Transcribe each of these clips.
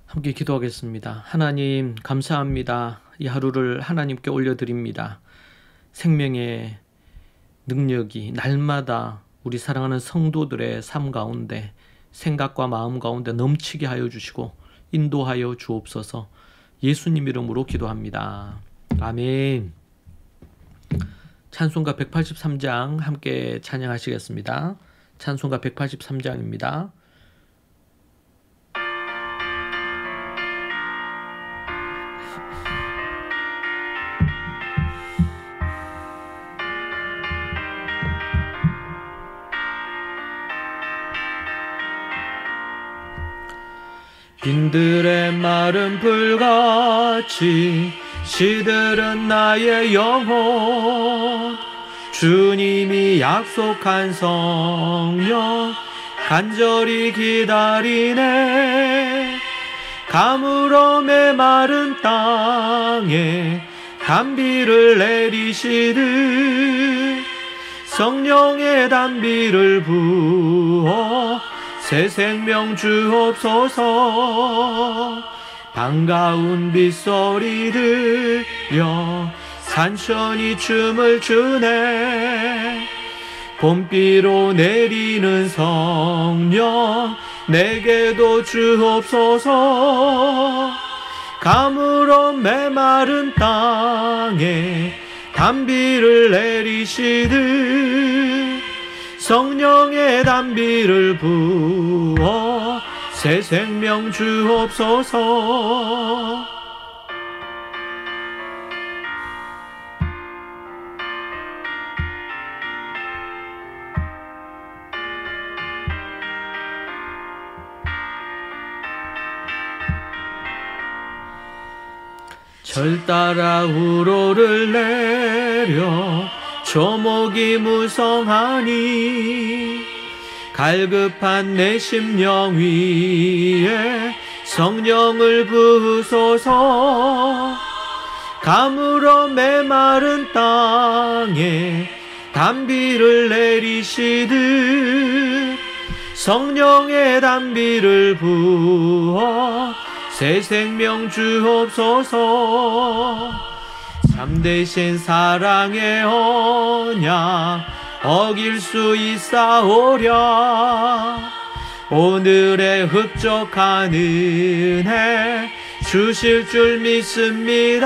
함께 기도하겠습니다. 하나님, 감사합니다. 이 하루를 하나님께 올려드립니다. 생명의 능력이 날마다 우리 사랑하는 성도들의 삶 가운데, 생각과 마음 가운데 넘치게 하여 주시고 인도하여 주옵소서. 예수님 이름으로 기도합니다. 아멘. 찬송가 183장 함께 찬양하시겠습니다. 찬송가 183장입니다. 빈들의 마른 불같이 시들은 나의 영혼, 주님이 약속한 성령 간절히 기다리네. 가물어 메마른 땅에 단비를 내리시듯 성령의 단비를 부어 새 생명 주옵소서. 반가운 빗소리 들려 산천이 춤을 추네. 봄비로 내리는 성령 내게도 주옵소서. 가물어 메마른 땅에 단비를 내리시듯 성령의 단비를 부어 새 생명 주옵소서. 절 따라 우로를 내려 조목이 무성하니 갈급한 내 심령 위에 성령을 부으소서. 가물어 메마른 땅에 단비를 내리시듯 성령의 단비를 부어 새 생명 주옵소서. 참되신 사랑의 언약 어길 수 있사오랴. 오늘의 흡족한 은혜 주실 줄 믿습니다.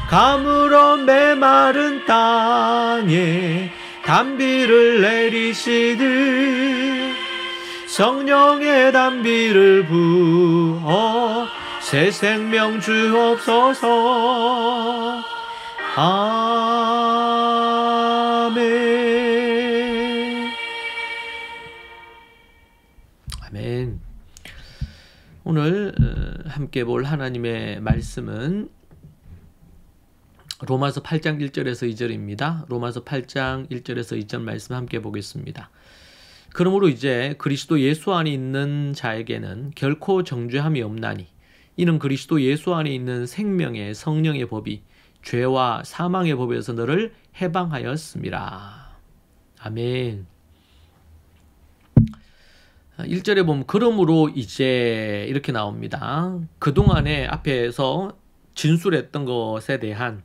가물어 메마른 땅에 단비를 내리시듯 성령의 단비를 부어 새 생명 주옵소서. 아멘. 아멘. 오늘 함께 볼 하나님의 말씀은 로마서 8장 1절에서 2절입니다. 로마서 8장 1절에서 2절 말씀 함께 보겠습니다. 그러므로 이제 그리스도 예수 안에 있는 자에게는 결코 정죄함이 없나니 이는 그리스도 예수 안에 있는 생명의 성령의 법이 죄와 사망의 법에서 너를 해방하였습니다. 아멘. 1절에 보면 그러므로 이제 이렇게 나옵니다. 그동안에 앞에서 진술했던 것에 대한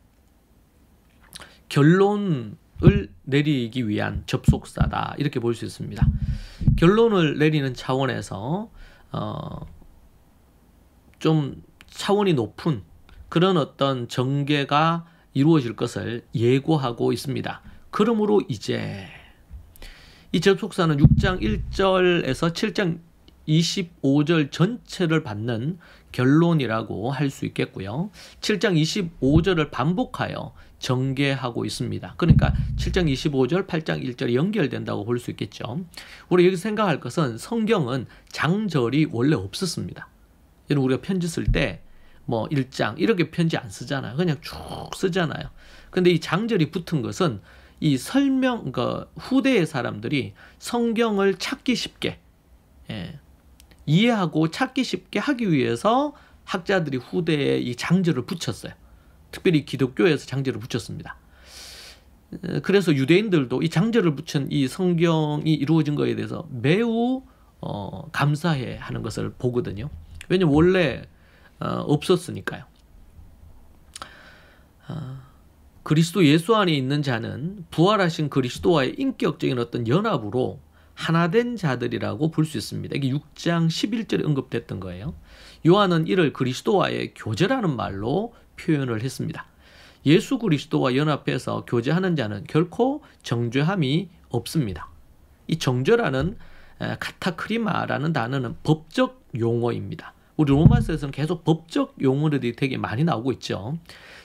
결론을 내리기 위한 접속사다 이렇게 볼 수 있습니다. 결론을 내리는 차원에서 좀 차원이 높은 그런 어떤 전개가 이루어질 것을 예고하고 있습니다. 그러므로 이제 이 접속사는 6장 1절에서 7장 25절 전체를 받는 결론이라고 할 수 있겠고요. 7장 25절을 반복하여 전개하고 있습니다. 그러니까 7장 25절, 8장 1절이 연결된다고 볼 수 있겠죠. 우리 여기서 생각할 것은 성경은 장절이 원래 없었습니다. 여러분 우리가 편지 쓸 때 뭐 1장 이렇게 편지 안 쓰잖아요. 그냥 쭉 쓰잖아요. 근데 이 장절이 붙은 것은 이 설명, 그 후대의 사람들이 성경을 찾기 쉽게 이해하고 찾기 쉽게 하기 위해서 학자들이 후대에 이 장절을 붙였어요. 특별히 기독교에서 장절을 붙였습니다. 그래서 유대인들도 이 장절을 붙인 이 성경이 이루어진 것에 대해서 매우 감사해 하는 것을 보거든요. 왜냐면 원래 없었으니까요. 그리스도 예수 안에 있는 자는 부활하신 그리스도와의 인격적인 어떤 연합으로 하나된 자들이라고 볼 수 있습니다. 이게 6장 11절에 언급됐던 거예요. 요한은 이를 그리스도와의 교제라는 말로 표현을 했습니다. 예수 그리스도와 연합해서 교제하는 자는 결코 정죄함이 없습니다. 이 정죄라는 카타크리마라는 단어는 법적 용어입니다. 우리 로마서에서는 계속 법적 용어들이 되게 많이 나오고 있죠.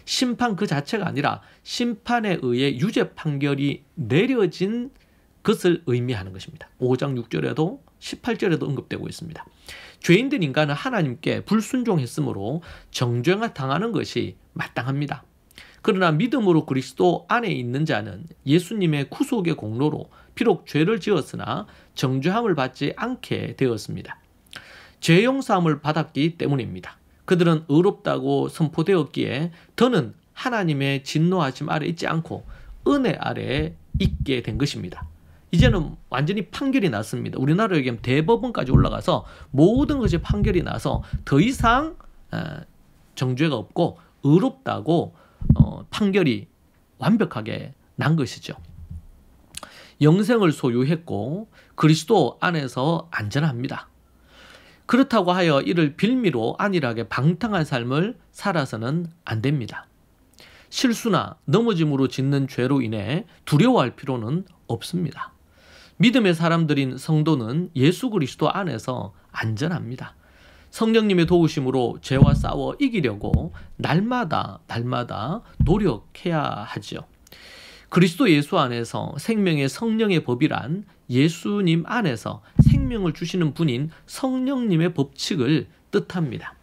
심판 그 자체가 아니라 심판에 의해 유죄 판결이 내려진 것을 의미하는 것입니다. 5장 6절에도 18절에도 언급되고 있습니다. 죄인된 인간은 하나님께 불순종했으므로 정죄가 당하는 것이 마땅합니다. 그러나 믿음으로 그리스도 안에 있는 자는 예수님의 구속의 공로로 비록 죄를 지었으나 정죄함을 받지 않게 되었습니다. 죄 용서함을 받았기 때문입니다. 그들은 의롭다고 선포되었기에 더는 하나님의 진노하심 아래 있지 않고 은혜 아래에 있게 된 것입니다. 이제는 완전히 판결이 났습니다. 우리나라로 얘기하면 대법원까지 올라가서 모든 것이 판결이 나서 더 이상 정죄가 없고 의롭다고 판결이 완벽하게 난 것이죠. 영생을 소유했고 그리스도 안에서 안전합니다. 그렇다고 하여 이를 빌미로 안일하게 방탕한 삶을 살아서는 안 됩니다. 실수나 넘어짐으로 짓는 죄로 인해 두려워할 필요는 없습니다. 믿음의 사람들인 성도는 예수 그리스도 안에서 안전합니다. 성령님의 도우심으로 죄와 싸워 이기려고 날마다 노력해야 하죠. 그리스도 예수 안에서 생명의 성령의 법이란 예수님 안에서 생명을 주시는 분인 성령님의 법칙을 뜻합니다.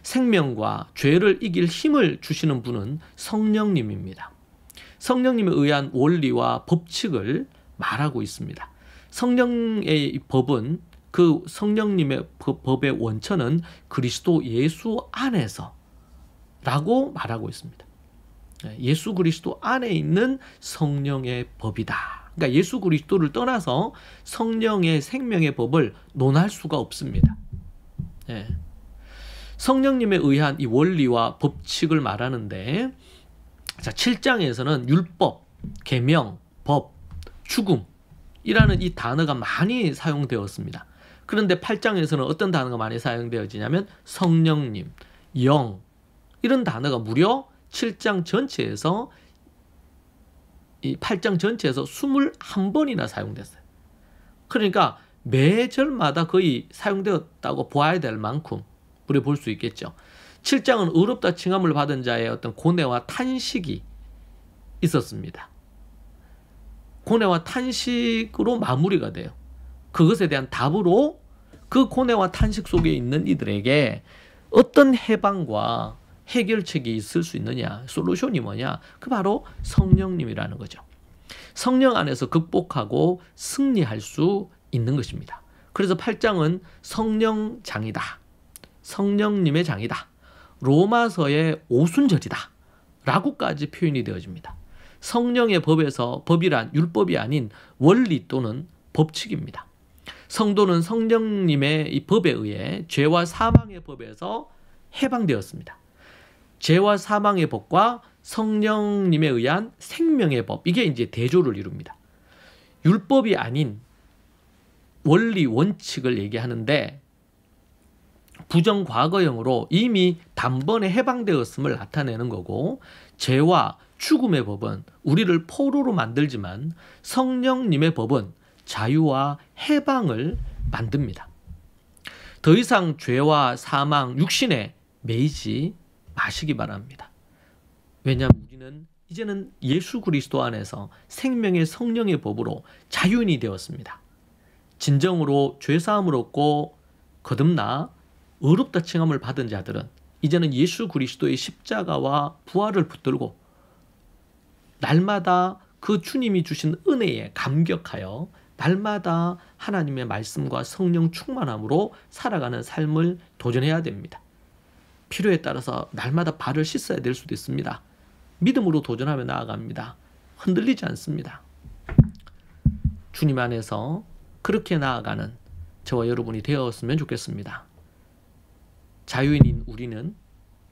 생명과 죄를 이길 힘을 주시는 분은 성령님입니다. 성령님에 의한 원리와 법칙을 말하고 있습니다. 성령의 법은 그 성령님의 법의 원천은 그리스도 예수 안에서 라고 말하고 있습니다. 예수 그리스도 안에 있는 성령의 법이다. 그러니까 예수 그리스도를 떠나서 성령의 생명의 법을 논할 수가 없습니다. 성령님에 의한 이 원리와 법칙을 말하는데, 자, 7장에서는 율법, 계명, 법, 죽음이라는 이 단어가 많이 사용되었습니다. 그런데 8장에서는 어떤 단어가 많이 사용되어지냐면 성령님, 영, 이런 단어가 무려 7장 전체에서 이 8장 전체에서 21번이나 사용됐어요. 그러니까 매 절마다 거의 사용되었다고 보아야 될 만큼 우리 볼 수 있겠죠. 7장은 의롭다 칭함을 받은 자의 어떤 고뇌와 탄식이 있었습니다. 고뇌와 탄식으로 마무리가 돼요. 그것에 대한 답으로 그 고뇌와 탄식 속에 있는 이들에게 어떤 해방과 해결책이 있을 수 있느냐, 솔루션이 뭐냐, 그 바로 성령님이라는 거죠. 성령 안에서 극복하고 승리할 수 있는 것입니다. 그래서 8장은 성령장이다, 성령님의 장이다, 로마서의 오순절이다 라고까지 표현이 되어집니다. 성령의 법에서 법이란 율법이 아닌 원리 또는 법칙입니다. 성도는 성령님의 이 법에 의해 죄와 사망의 법에서 해방되었습니다. 죄와 사망의 법과 성령님에 의한 생명의 법, 이게 이제 대조를 이룹니다. 율법이 아닌 원리, 원칙을 얘기하는데 부정과거형으로 이미 단번에 해방되었음을 나타내는 거고, 죄와 죽음의 법은 우리를 포로로 만들지만 성령님의 법은 자유와 해방을 만듭니다. 더 이상 죄와 사망, 육신에 매이지 마시기 바랍니다. 왜냐하면 우리는 이제는 예수 그리스도 안에서 생명의 성령의 법으로 자유인이 되었습니다. 진정으로 죄사함을 얻고 거듭나 의롭다 칭함을 받은 자들은 이제는 예수 그리스도의 십자가와 부활을 붙들고 날마다 그 주님이 주신 은혜에 감격하여 날마다 하나님의 말씀과 성령 충만함으로 살아가는 삶을 도전해야 됩니다. 필요에 따라서 날마다 발을 씻어야 될 수도 있습니다. 믿음으로 도전하며 나아갑니다. 흔들리지 않습니다. 주님 안에서 그렇게 나아가는 저와 여러분이 되었으면 좋겠습니다. 자유인인 우리는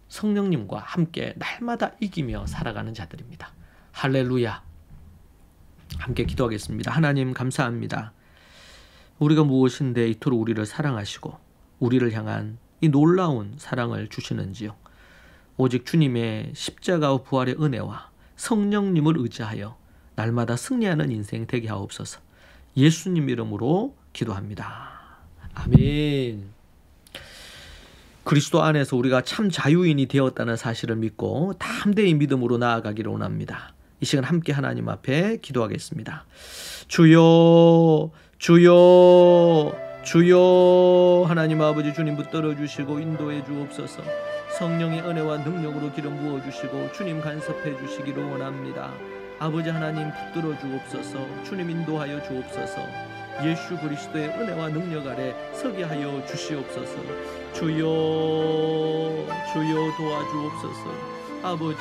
성령님과 함께 날마다 이기며 살아가는 자들입니다. 할렐루야. 함께 기도하겠습니다. 하나님 감사합니다. 우리가 무엇인데 이토록 우리를 사랑하시고 우리를 향한 이 놀라운 사랑을 주시는지요. 오직 주님의 십자가와 부활의 은혜와 성령님을 의지하여 날마다 승리하는 인생 되게 하옵소서. 예수님 이름으로 기도합니다. 아멘. 그리스도 안에서 우리가 참 자유인이 되었다는 사실을 믿고 담대히 믿음으로 나아가기를 원합니다. 이 시간 함께 하나님 앞에 기도하겠습니다. 주여, 주여, 주여. 하나님 아버지, 주님 붙들어 주시고 인도해 주옵소서. 성령의 은혜와 능력으로 기름 부어 주시고 주님 간섭해 주시기를 원합니다. 아버지 하나님 붙들어 주옵소서. 주님 인도하여 주옵소서. 예수 그리스도의 은혜와 능력 아래 서게 하여 주시옵소서. 주여, 주여 도와주옵소서. 아버지